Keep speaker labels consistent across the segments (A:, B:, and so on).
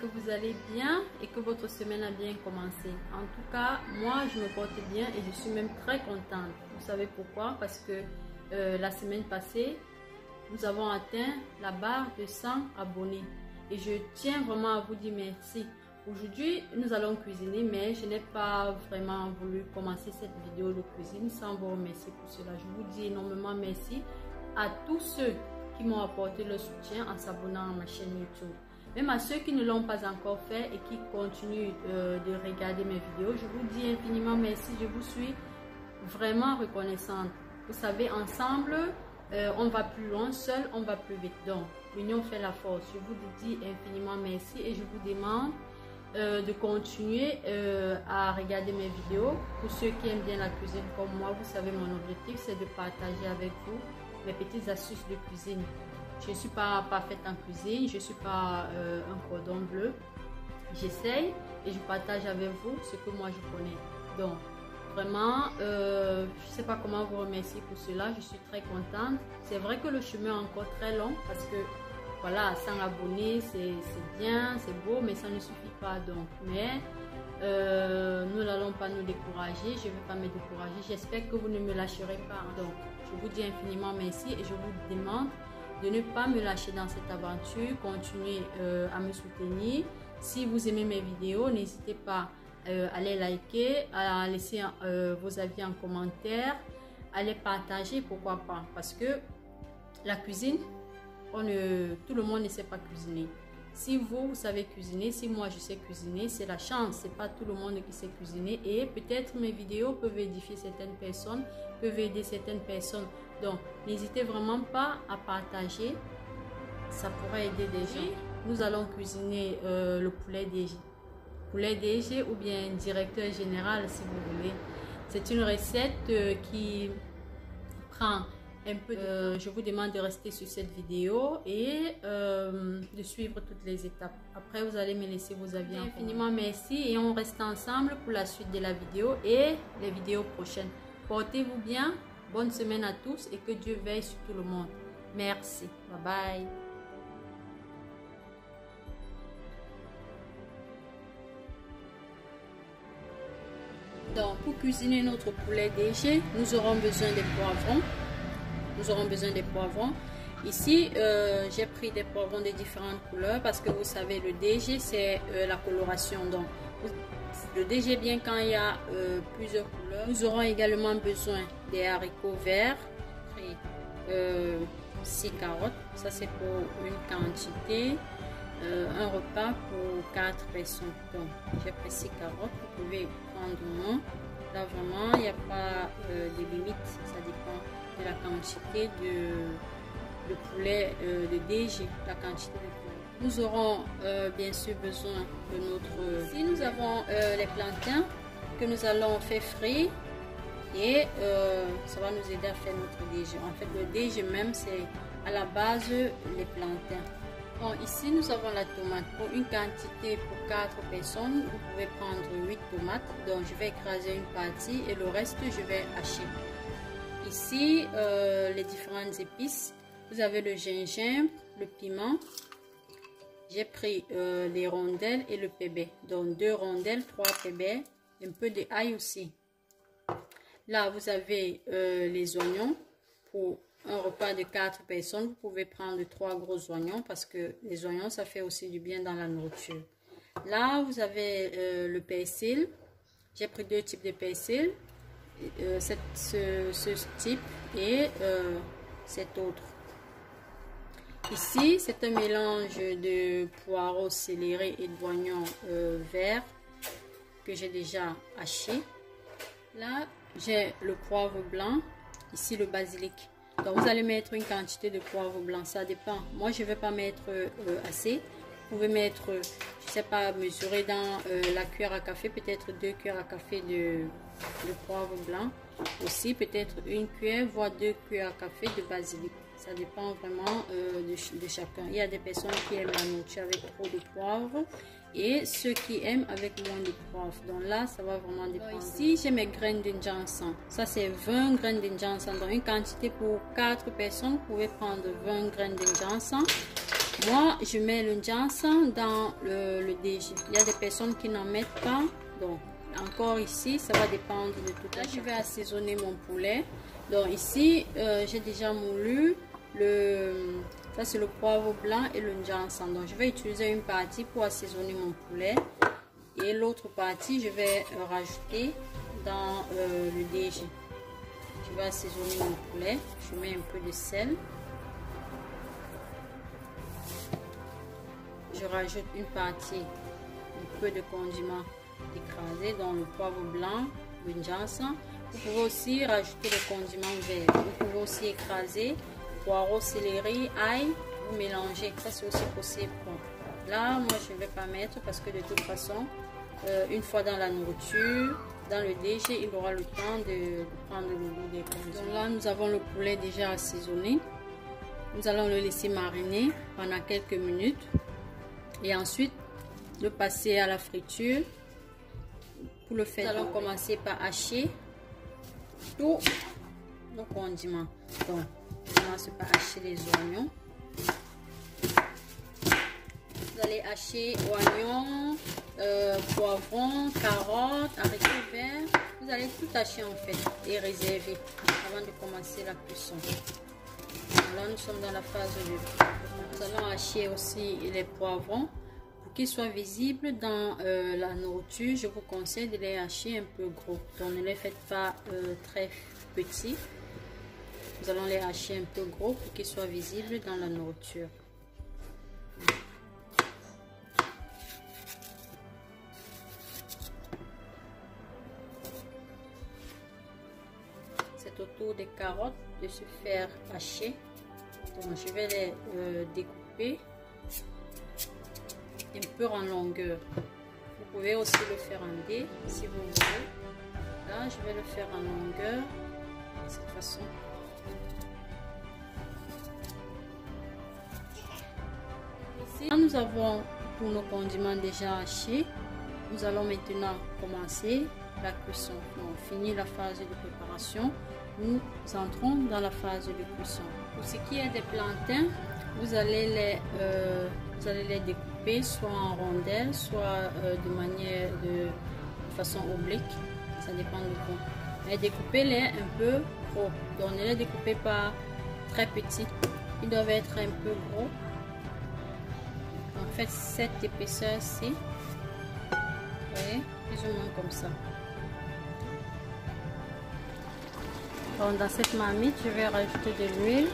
A: que vous allez bien et que votre semaine a bien commencé. En tout cas, moi je me porte bien et je suis même très contente. Vous savez pourquoi? Parce que la semaine passée, nous avons atteint la barre de 100 abonnés. Et je tiens vraiment à vous dire merci. Aujourd'hui, nous allons cuisiner, mais je n'ai pas vraiment voulu commencer cette vidéo de cuisine sans vous remercier pour cela. Je vous dis énormément merci à tous ceux qui m'ont apporté le soutien en s'abonnant à ma chaîne YouTube. Même à ceux qui ne l'ont pas encore fait et qui continuent de regarder mes vidéos, je vous dis infiniment merci. Je vous suis vraiment reconnaissante. Vous savez, ensemble, on va plus loin, seul, on va plus vite. Donc, l'union fait la force. Je vous dis infiniment merci et je vous demande de continuer à regarder mes vidéos. Pour ceux qui aiment bien la cuisine comme moi, vous savez, mon objectif, c'est de partager avec vous mes petites astuces de cuisine. Je ne suis pas parfaite en cuisine, je ne suis pas un cordon bleu. J'essaye et je partage avec vous ce que moi je connais. Donc, vraiment, je ne sais pas comment vous remercier pour cela. Je suis très contente. C'est vrai que le chemin est encore très long parce que voilà, 100 abonnés, c'est bien, c'est beau, mais ça ne suffit pas. Donc, mais nous n'allons pas nous décourager. Je ne vais pas me décourager. J'espère que vous ne me lâcherez pas. Donc, je vous dis infiniment merci et je vous demande de ne pas me lâcher dans cette aventure. Continuez à me soutenir. Si vous aimez mes vidéos, n'hésitez pas à les liker, à laisser vos avis en commentaire, à les partager, pourquoi pas. Parce que la cuisine, tout le monde ne sait pas cuisiner. Si vous savez cuisiner, si moi je sais cuisiner, c'est la chance. C'est pas tout le monde qui sait cuisiner. Et peut-être mes vidéos peuvent édifier certaines personnes, peuvent aider certaines personnes. Donc, n'hésitez vraiment pas à partager. Ça pourrait aider des gens. Nous allons cuisiner le poulet DG. Poulet DG ou bien directeur général si vous voulez. C'est une recette qui prend un peu je vous demande de rester sur cette vidéo et de suivre toutes les étapes. Après, vous allez me laisser vos avis. Infiniment merci et on reste ensemble pour la suite de la vidéo et les vidéos prochaines. Portez-vous bien, bonne semaine à tous et que Dieu veille sur tout le monde. Merci, bye bye. Donc, pour cuisiner notre poulet DG, nous aurons besoin des poivrons. Nous aurons besoin des poivrons. Ici, j'ai pris des poivrons de différentes couleurs parce que vous savez, le DG, c'est la coloration. Donc, le DG, bien quand il y a plusieurs couleurs. Nous aurons également besoin des haricots verts. 6 carottes. Ça, c'est pour une quantité. Un repas pour 4 personnes. Donc, j'ai pris 6 carottes. Vous pouvez prendre moins. Là, vraiment, il n'y a pas de limite. Ça dépend de la quantité de poulet de DG, la quantité de poulet. Nous aurons bien sûr besoin de notre... Ici, nous avons les plantains que nous allons faire frire et ça va nous aider à faire notre DG. En fait, le DG même, c'est à la base les plantains. Bon, ici, nous avons la tomate. Pour une quantité pour 4 personnes, vous pouvez prendre 8 tomates. Donc, je vais écraser une partie et le reste, je vais hacher. Ici, les différentes épices. Vous avez le gingembre, le piment. J'ai pris les rondelles et le pépé. Donc, 2 rondelles, 3 pépés, un peu de ail aussi. Là, vous avez les oignons. Pour un repas de 4 personnes, vous pouvez prendre 3 gros oignons parce que les oignons, ça fait aussi du bien dans la nourriture. Là, vous avez le persil. J'ai pris 2 types de persil. Ce type et cet autre. Ici, c'est un mélange de poireaux, céleri et d'oignons verts que j'ai déjà haché. Là, j'ai le poivre blanc. Ici, le basilic. Donc, vous allez mettre une quantité de poivre blanc. Ça dépend. Moi, je ne vais pas mettre assez. Vous pouvez mettre, je ne sais pas, mesurer dans la cuillère à café, peut-être 2 cuillères à café de poivre blanc. Aussi, peut-être 1 cuillère, voire 2 cuillères à café de basilic. Ça dépend vraiment de chacun. Il y a des personnes qui aiment la nourriture avec trop de poivre et ceux qui aiment avec moins de poivre. Donc là, ça va vraiment dépendre. Donc ici, j'ai mes graines de ginseng. Ça, c'est 20 graines de ginseng. Donc une quantité pour 4 personnes, vous pouvez prendre 20 graines de ginseng. Moi, je mets le ginseng dans le DG. Il y a des personnes qui n'en mettent pas. Donc, encore ici, ça va dépendre de tout. Là, je vais assaisonner mon poulet. Donc, ici, j'ai déjà moulu ça, c'est le poivre blanc et le ginseng. Donc, je vais utiliser une partie pour assaisonner mon poulet. Et l'autre partie, je vais rajouter dans le DG. Je vais assaisonner mon poulet. Je mets un peu de sel. Je rajoute une partie, un peu de condiment écrasé dans le poivre blanc, le ginseng. Vous pouvez aussi rajouter le condiment vert. Vous pouvez aussi écraser poireaux, céleri, ail. Vous mélangez. Ça, c'est aussi possible. Bon, là, moi, je ne vais pas mettre parce que de toute façon, une fois dans la nourriture, dans le DG, il aura le temps de prendre le goût des condiments. Donc là, nous avons le poulet déjà assaisonné. Nous allons le laisser mariner pendant quelques minutes. Et ensuite, le passer à la friture. Pour le faire, nous allons commencer par hacher tous nos condiments. Donc, on commence par hacher les oignons. Vous allez hacher oignons, poivrons, carottes, haricots verts. Vous allez tout hacher en fait et réserver avant de commencer la cuisson. Là, nous sommes dans la phase de... Nous allons hacher aussi les poivrons pour qu'ils soient visibles dans la nourriture. Je vous conseille de les hacher un peu gros. Donc, ne les faites pas très petits. Nous allons les hacher un peu gros pour qu'ils soient visibles dans la nourriture. C'est au tour des carottes de se faire hacher. Donc, je vais les découper un peu en longueur. Vous pouvez aussi le faire en dés si vous voulez. Là, je vais le faire en longueur de cette façon. Ici, là, nous avons tous nos condiments déjà hachés. Nous allons maintenant commencer la cuisson. On finit la phase de préparation. Nous entrons dans la phase de cuisson. Pour ce qui est des plantains, vous allez les découper soit en rondelles, soit de façon oblique. Ça dépend de vous. Mais découpez-les un peu gros. Donc ne les découpez pas très petits. Ils doivent être un peu gros. En fait, cette épaisseur-ci. Vous voyez, plus ou moins comme ça. Donc, dans cette marmite, je vais rajouter de l'huile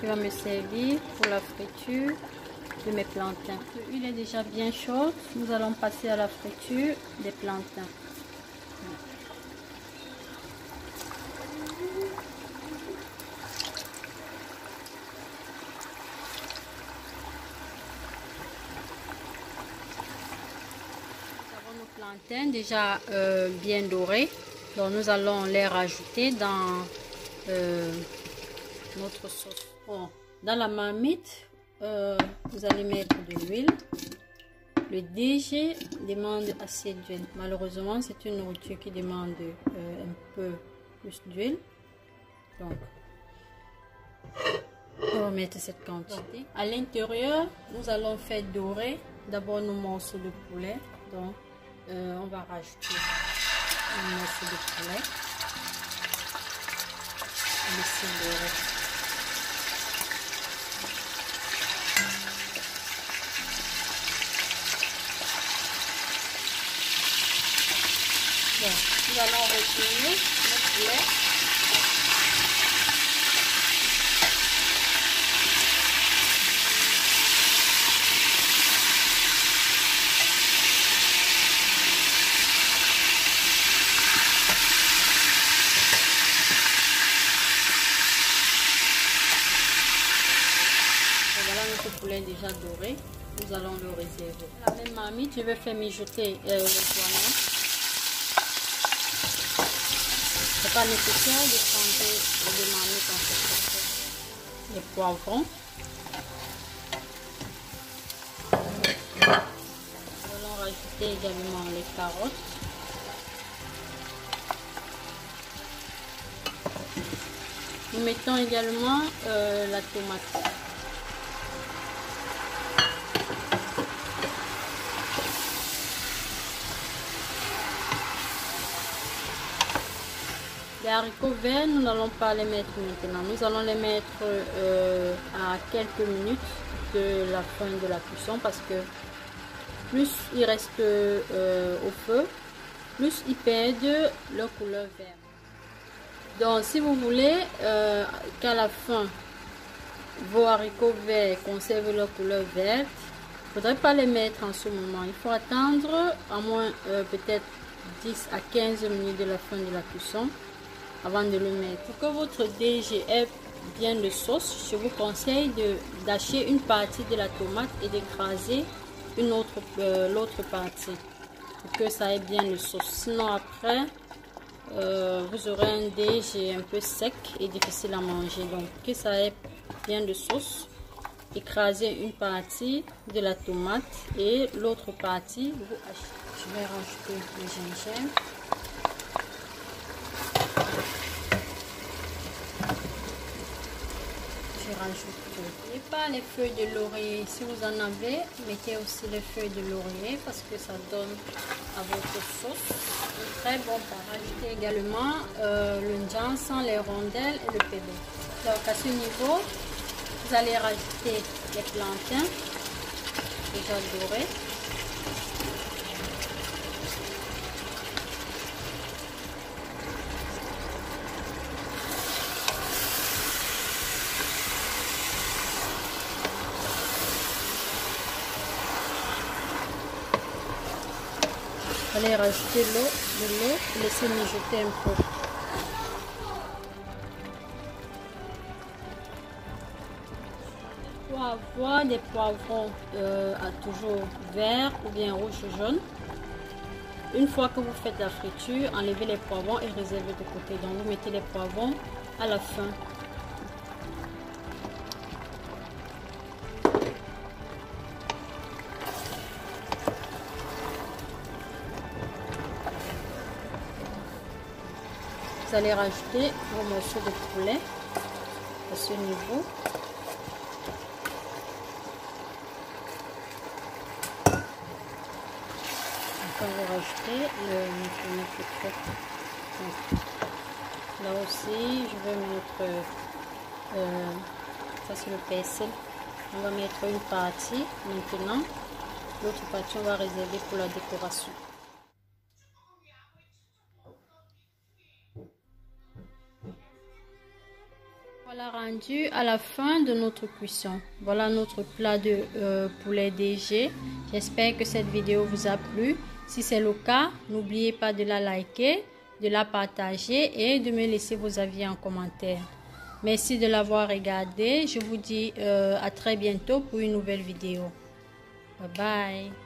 A: qui va me servir pour la friture de mes plantains. L'huile est déjà bien chaude. Nous allons passer à la friture des plantains. Nous avons nos plantains déjà bien dorés. Donc nous allons les rajouter dans notre sauce. Bon, dans la marmite, vous allez mettre de l'huile. Le DG demande assez d'huile. Malheureusement, c'est une nourriture qui demande un peu plus d'huile. Donc, on va mettre cette quantité. À l'intérieur, nous allons faire dorer d'abord nos morceaux de poulet. Donc, on va rajouter un morceau de poulet. Laisser dorer. Bon, nous allons retourner notre poulet. Poulet déjà doré, nous allons le réserver. La même marmite, je vais faire mijoter les oignons. C'est pas nécessaire de changer les marmites en fait. Les poivrons. Nous allons rajouter également les carottes. Nous mettons également la tomate. Les haricots verts, nous n'allons pas les mettre maintenant. Nous allons les mettre à quelques minutes de la fin de la cuisson parce que plus ils restent au feu, plus ils perdent leur couleur verte. Donc si vous voulez qu'à la fin vos haricots verts conservent leur couleur verte, il ne faudrait pas les mettre en ce moment. Il faut attendre à moins peut-être 10 à 15 minutes de la fin de la cuisson avant de le mettre. Pour que votre DG ait bien de sauce, je vous conseille d'acheter une partie de la tomate et d'écraser l'autre partie pour que ça ait bien de sauce. Sinon après vous aurez un DG un peu sec et difficile à manger. Donc que ça ait bien de sauce, écrasez une partie de la tomate et l'autre partie vous achetez. Je vais rajouter le gingembre. Je rajoute. N'oubliez pas les feuilles de laurier. Si vous en avez, mettez aussi les feuilles de laurier parce que ça donne à votre sauce un très bon pas. Rajoutez également le ndjan sans les rondelles et le pébé. Donc à ce niveau, vous allez rajouter les plantains déjà dorés. Vous allez rajouter de l'eau, laisser mijoter un peu. Pour avoir des poivrons toujours verts ou bien rouge ou jaune, une fois que vous faites la friture, enlevez les poivrons et réservez de côté. Donc vous mettez les poivrons à la fin. Vous allez rajouter vos morceaux de poulet à ce niveau. Quand vous rajoutez notre crêpe. Là aussi, je vais mettre, ça c'est le persil. On va mettre une partie maintenant. L'autre partie, on va réserver pour la décoration. Voilà rendu à la fin de notre cuisson. Voilà notre plat de poulet DG. J'espère que cette vidéo vous a plu. Si c'est le cas, n'oubliez pas de la liker, de la partager et de me laisser vos avis en commentaire. Merci de l'avoir regardé. Je vous dis à très bientôt pour une nouvelle vidéo. Bye bye.